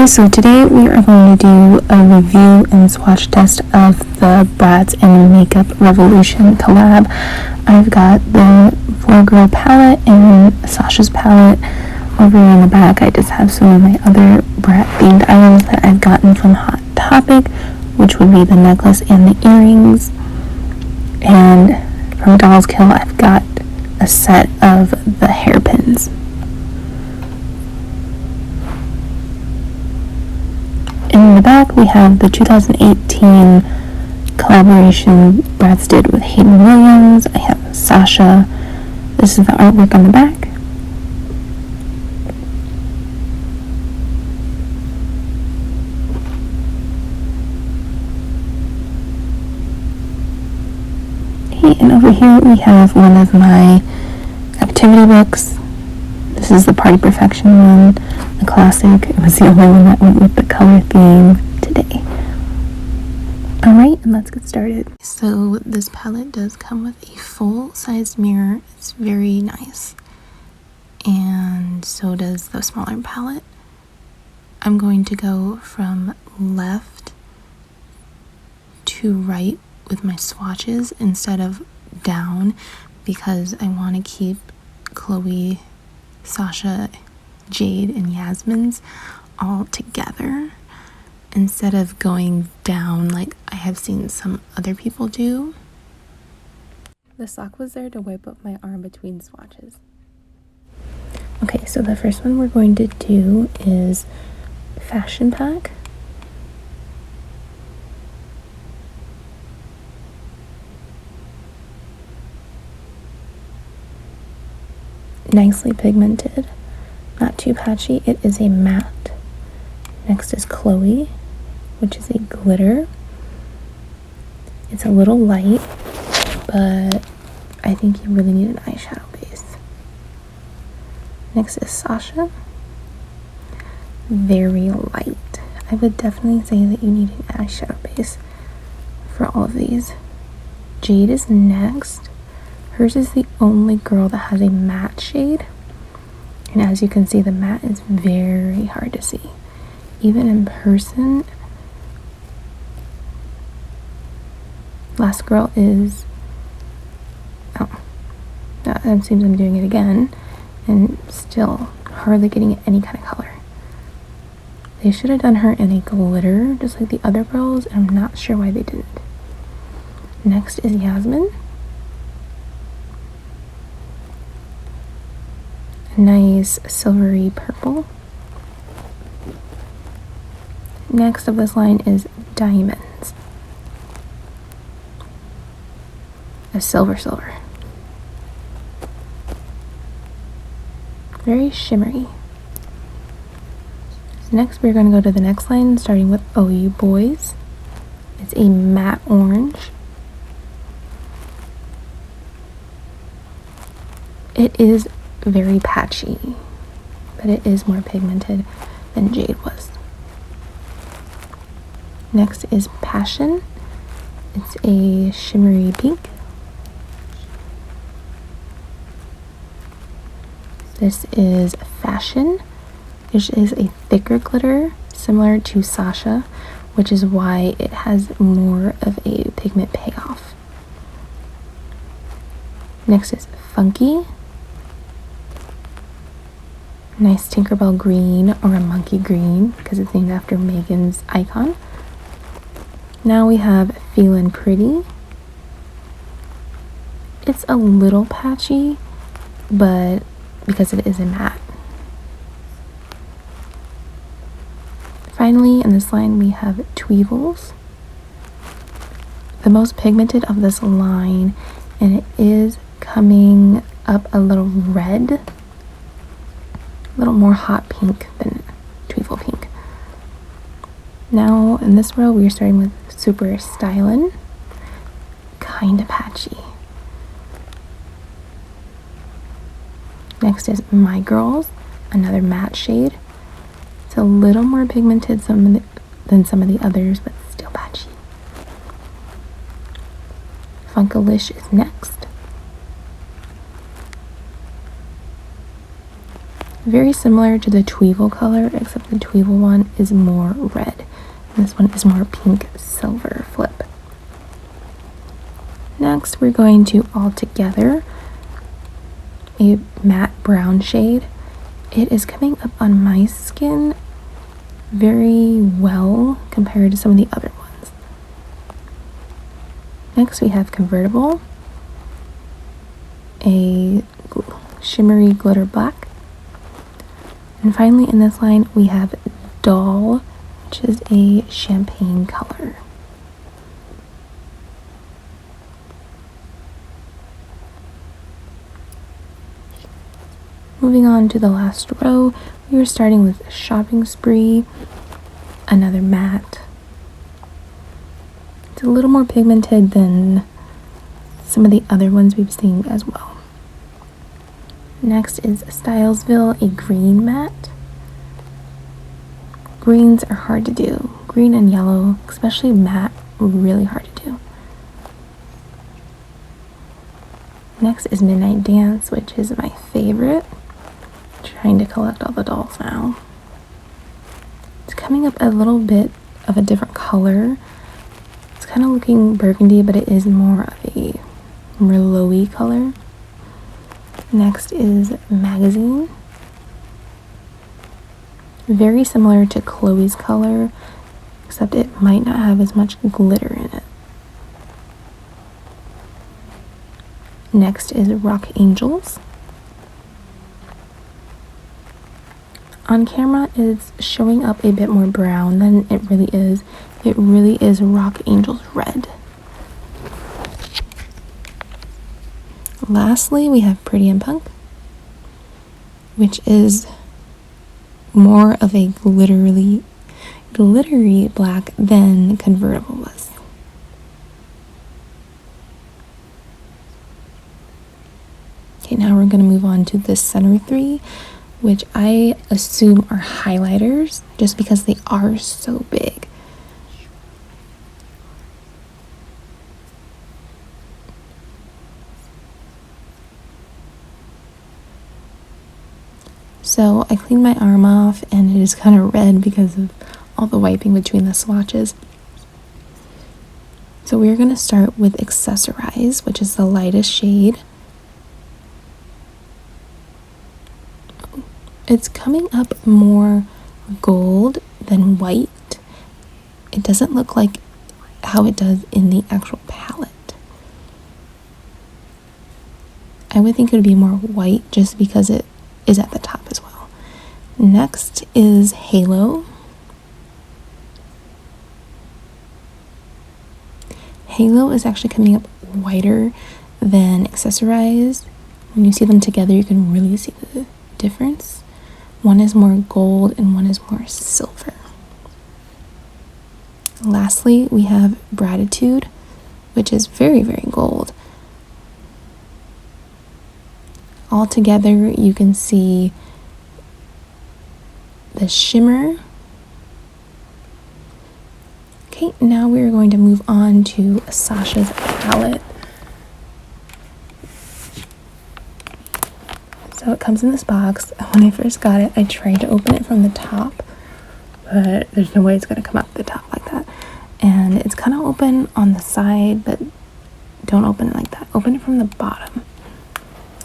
Okay, so today we are going to do a review and swatch test of the Bratz and Makeup Revolution collab. I've got the 4Girl palette and Sasha's palette. Over here in the back, I just have some of my other Brat themed items that I've gotten from Hot Topic, which would be the necklace and the earrings. And from Dolls Kill, I've got a set of the hairpins. In the back, we have the 2018 collaboration Bratz did with Hayden Williams. I have Sasha. This is the artwork on the back. Okay, and over here we have one of my activity books. This is the Party Perfection one, the classic. It was the only one that went with the color theme today. Alright, and let's get started. So this palette does come with a full-sized mirror. It's very nice. And so does the smaller palette. I'm going to go from left to right with my swatches instead of down because I want to keep Chloe, Sasha, Jade, and Yasmin's all together instead of going down like I have seen some other people do. The sock was there to wipe up my arm between swatches. Okay, so the first one we're going to do is Fashion Pack. Nicely pigmented, not too patchy. It is a matte. Next is Chloe, which is a glitter. It's a little light, but I think you really need an eyeshadow base. Next is Sasha. Very light. I would definitely say that you need an eyeshadow base for all of these. Jade is next. Hers is the only girl that has a matte shade. And as you can see, the matte is very hard to see. Even in person. Last girl is... Oh. That seems I'm doing it again. And still hardly getting any kind of color. They should have done her in a glitter, just like the other girls. And I'm not sure why they didn't. Next is Yasmin. Nice silvery purple. Next of this line is Diamonds. A silver. Very shimmery. Next we're going to go to the next line starting with Oh You Boys. It's a matte orange. It is very patchy, but it is more pigmented than Jade was. Next is Passion. It's a shimmery pink. This is Fashion, which is a thicker glitter similar to Sasha, which is why it has more of a pigment payoff. Next is Funky. Nice Tinkerbell green or a monkey green because it's named after Megan's icon. Now we have Feelin' Pretty. It's a little patchy, but because it is a matte. Finally, in this line we have Tweevils. The most pigmented of this line, and it is coming up a little red. A little more hot pink than Tweevil pink. Now in this row we are starting with Super Stylin'. Kinda patchy. Next is My Girls, another matte shade. It's a little more pigmented than some of the others, but still patchy. Funkalish is next. Very similar to the Tweevil color, except the Tweevil one is more red. And this one is more pink silver flip. Next, we're going to All Together, a matte brown shade. It is coming up on my skin very well compared to some of the other ones. Next, we have Convertible, a shimmery glitter black. And finally, in this line, we have Doll, which is a champagne color. Moving on to the last row, we are starting with Shopping Spree, another matte. It's a little more pigmented than some of the other ones we've seen as well. Next is Stylesville, a green matte. Greens are hard to do. Green and yellow, especially matte, really hard to do. Next is Midnight Dance, which is my favorite. Trying to collect all the dolls now. It's coming up a little bit of a different color. It's kind of looking burgundy, but it is more of a Merlot-y color. Next is Magazine. Very similar to Chloe's color, except it might not have as much glitter in it. Next is Rock Angels. On camera, it's showing up a bit more brown than it really is. It really is Rock Angels red. Lastly, we have Pretty and Punk, which is more of a glittery black than Convertible was. Okay, now we're going to move on to the center three, which I assume are highlighters just because they are so big. So I cleaned my arm off and it is kind of red because of all the wiping between the swatches. So we're going to start with Accessorize, which is the lightest shade. It's coming up more gold than white. It doesn't look like how it does in the actual palette. I would think it would be more white just because it is at the top as well. Next is Halo. Halo is actually coming up whiter than Accessorize. When you see them together, you can really see the difference. One is more gold and one is more silver. Lastly, we have Gratitude, which is very, very gold. All together, you can see the shimmer. Okay, now we're going to move on to Sasha's palette. So it comes in this box. When I first got it, I tried to open it from the top, but there's no way it's going to come up the top like that. And it's kind of open on the side, but don't open it like that. Open it from the bottom.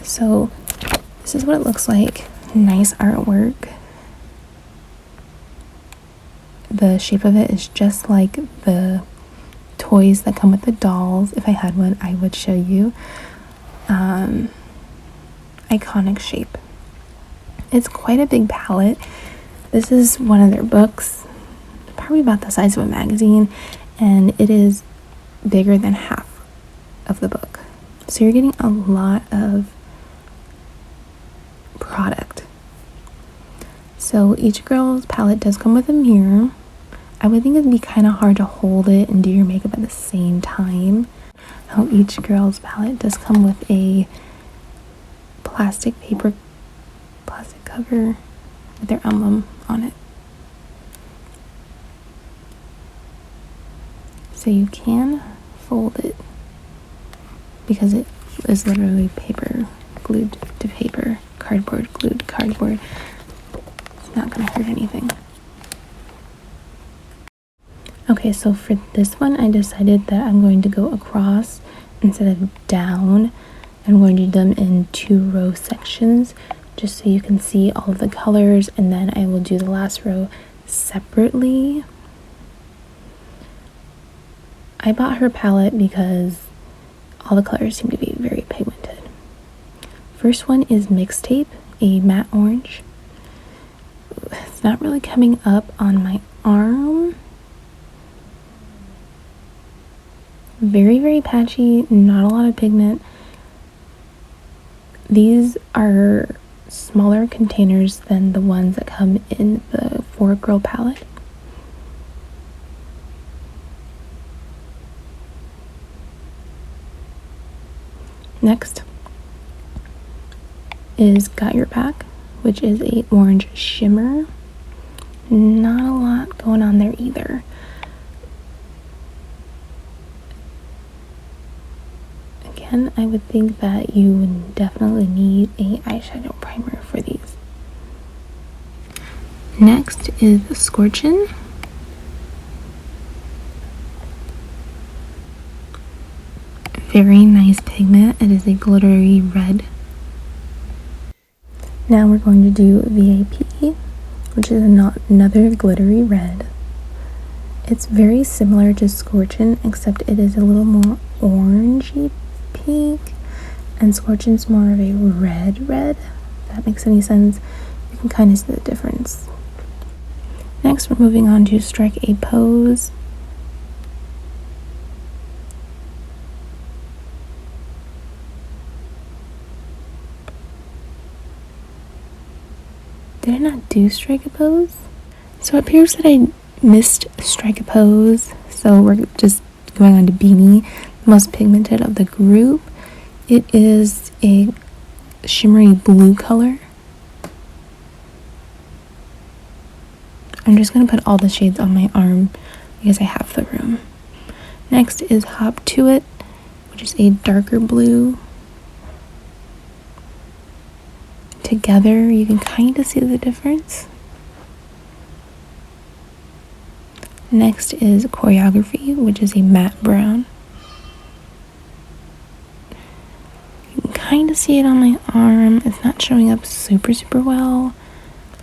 So this is what it looks like. Nice artwork. The shape of it is just like the toys that come with the dolls. If I had one, I would show you. Iconic shape. It's quite a big palette. This is one of their books, probably about the size of a magazine, and it is bigger than half of the book. So you're getting a lot of product. So each girl's palette does come with a mirror. I would think it'd be kind of hard to hold it and do your makeup at the same time. Now each girl's palette does come with a plastic cover with their emblem on it. So you can fold it because it is literally paper glued to paper, cardboard glued to cardboard. It's not gonna hurt anything. Okay, so for this one, I decided that I'm going to go across instead of down. I'm going to do them in 2-row sections just so you can see all of the colors, and then I will do the last row separately. I bought her palette because all the colors seem to be very pigmented. First one is Mixtape, a matte orange. It's not really coming up on my arm. Very, very patchy, not a lot of pigment. These are smaller containers than the ones that come in the 4Girl palette. Next is Got Your Back, which is a orange shimmer. Not a lot going on there either. Again, I would think that you would definitely need a eyeshadow primer for these. Next is Scorchin. Very nice pigment. It is a glittery red. Now we're going to do VIP, which is another glittery red. It's very similar to Scorchin, except it is a little more orangey pink, and Scorchin's more of a red, if that makes any sense. You can kind of see the difference. Next, we're moving on to Strike a Pose. Did I not do Strike a Pose? So it appears that I missed Strike a Pose, so we're just going on to Beanie, the most pigmented of the group. It is a shimmery blue color. I'm just going to put all the shades on my arm because I have the room. Next is Hop to It, which is a darker blue. Together, you can kind of see the difference. Next is Choreography, which is a matte brown. You can kind of see it on my arm. It's not showing up super well,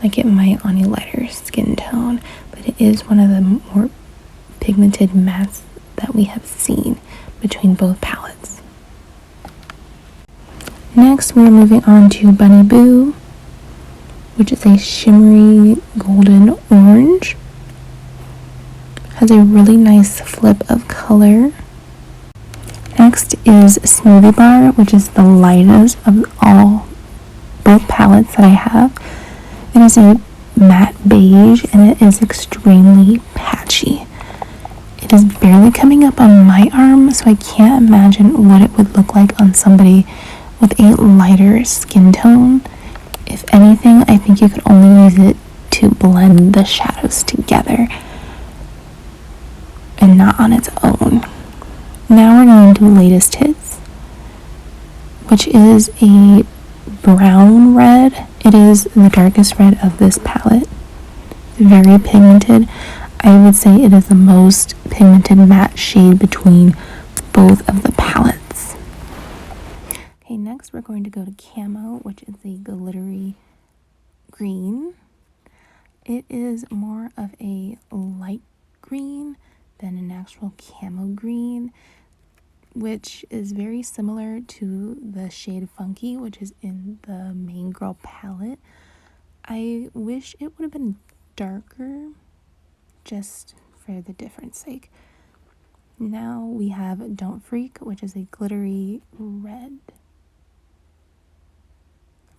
like it might on a lighter skin tone, but it is one of the more pigmented mattes that we have seen between both palettes. Next, we're moving on to Bunny Boo, which is a shimmery golden orange. Has a really nice flip of color. Next is Smoothie Bar, which is the lightest of both palettes that I have. It is a matte beige and it is extremely patchy. It is barely coming up on my arm, so I can't imagine what it would look like on somebody with a lighter skin tone. If anything, I think you could only use it to blend the shadows together and not on its own. Now we're going to Latest Hits, which is a brown red. It is the darkest red of this palette. Very pigmented. I would say it is the most pigmented matte shade between both of the palettes. Okay, next we're going to go to Camo, which is a glittery green. It is more of a light green than an actual camo green, which is very similar to the shade Funky, which is in the Main Girl palette. I wish it would have been darker, just for the difference sake. Now we have Don't Freak, which is a glittery red.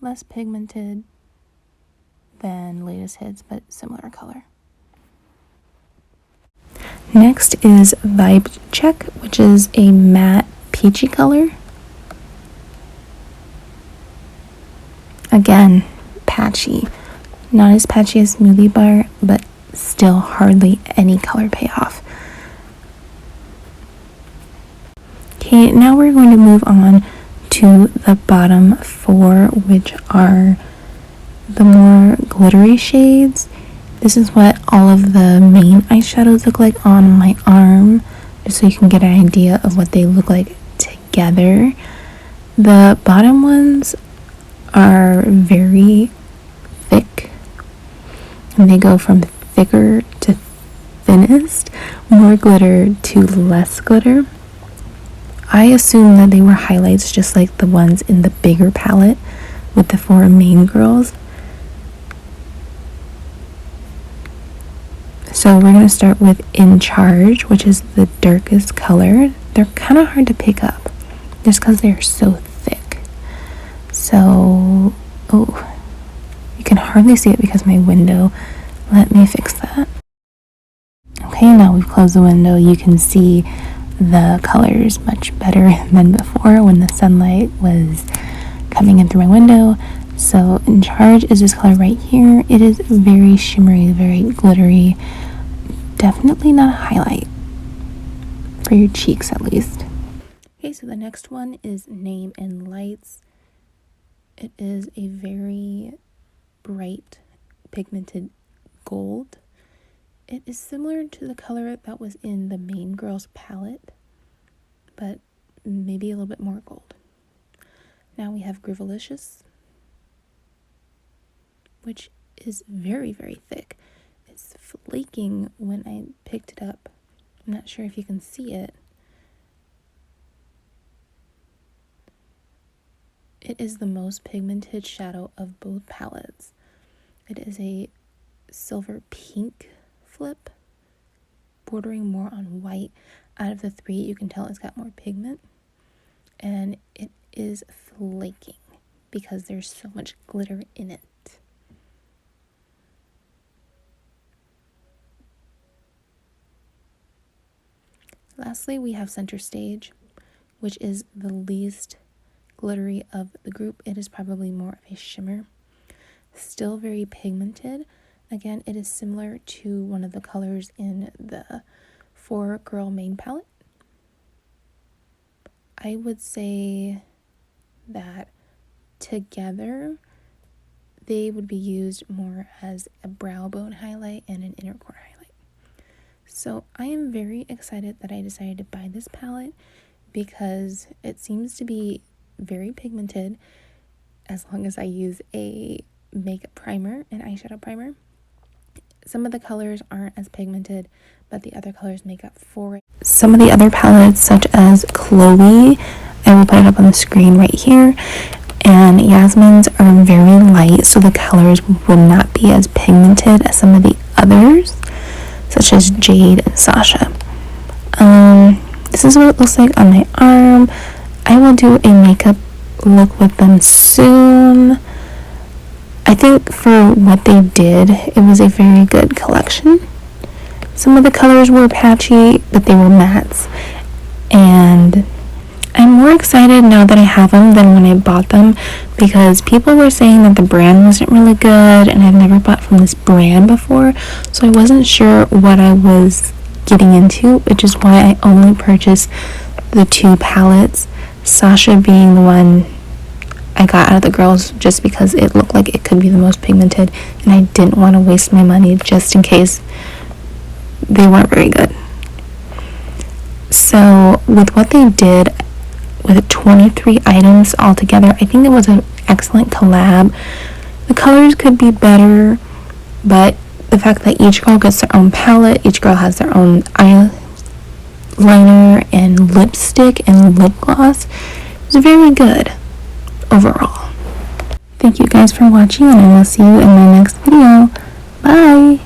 Less pigmented than Latest Hits, but similar color. Next is Vibe Check, which is a matte peachy color. Again, patchy. Not as patchy as Smoothie Bar, but still hardly any color payoff. Okay, now we're going to move on to the bottom four, which are the more glittery shades. This is what all of the main eyeshadows look like on my arm, just so you can get an idea of what they look like together. The bottom ones are very thick, and they go from thicker to thinnest, more glitter to less glitter. I assume that they were highlights just like the ones in the bigger palette with the 4 main girls. So we're going to start with In Charge, which is the darkest color. They're kind of hard to pick up just because they're so thick. So, oh, you can hardly see it because my window. Let me fix that. Okay, now we've closed the window. You can see the colors much better than before when the sunlight was coming in through my window. So In Charge is this color right here. It is very shimmery, very glittery. Definitely not a highlight for your cheeks, at least. Okay, so the next one is Name in Lights. It is a very bright pigmented gold. It is similar to the color that was in the main girls palette, but maybe a little bit more gold. Now we have Grivalicious, which is very, very thick. It's flaking when I picked it up. I'm not sure if you can see it. It is the most pigmented shadow of both palettes. It is a silver pink flip, bordering more on white. Out of the 3, you can tell it's got more pigment, and it is flaking because there's so much glitter in it. Lastly, we have Center Stage, which is the least glittery of the group. It is probably more of a shimmer. Still very pigmented. Again, it is similar to one of the colors in the 4 girl main palette. I would say that together they would be used more as a brow bone highlight and an inner core highlight. So I am very excited that I decided to buy this palette because it seems to be very pigmented as long as I use a makeup primer, an eyeshadow primer. Some of the colors aren't as pigmented, but the other colors make up for it. Some of the other palettes, such as Chloe, I will put it up on the screen right here, and Yasmin's are very light, so the colors will not be as pigmented as some of the others, such as Jade and Sasha. This is what it looks like on my arm. I will do a makeup look with them soon. I think for what they did, it was a very good collection. Some of the colors were patchy, but they were mattes. And I'm more excited now that I have them than when I bought them, because people were saying that the brand wasn't really good, and I've never bought from this brand before, so I wasn't sure what I was getting into, which is why I only purchased the 2 palettes, Sasha being the one I got out of the girls just because it looked like it could be the most pigmented, and I didn't want to waste my money just in case they weren't very good. So with what they did with 23 items altogether, I think it was an excellent collab. The colors could be better, but the fact that each girl gets their own palette, each girl has their own eyeliner and lipstick and lip gloss, is very good overall. Thank you guys for watching, and I will see you in my next video. Bye!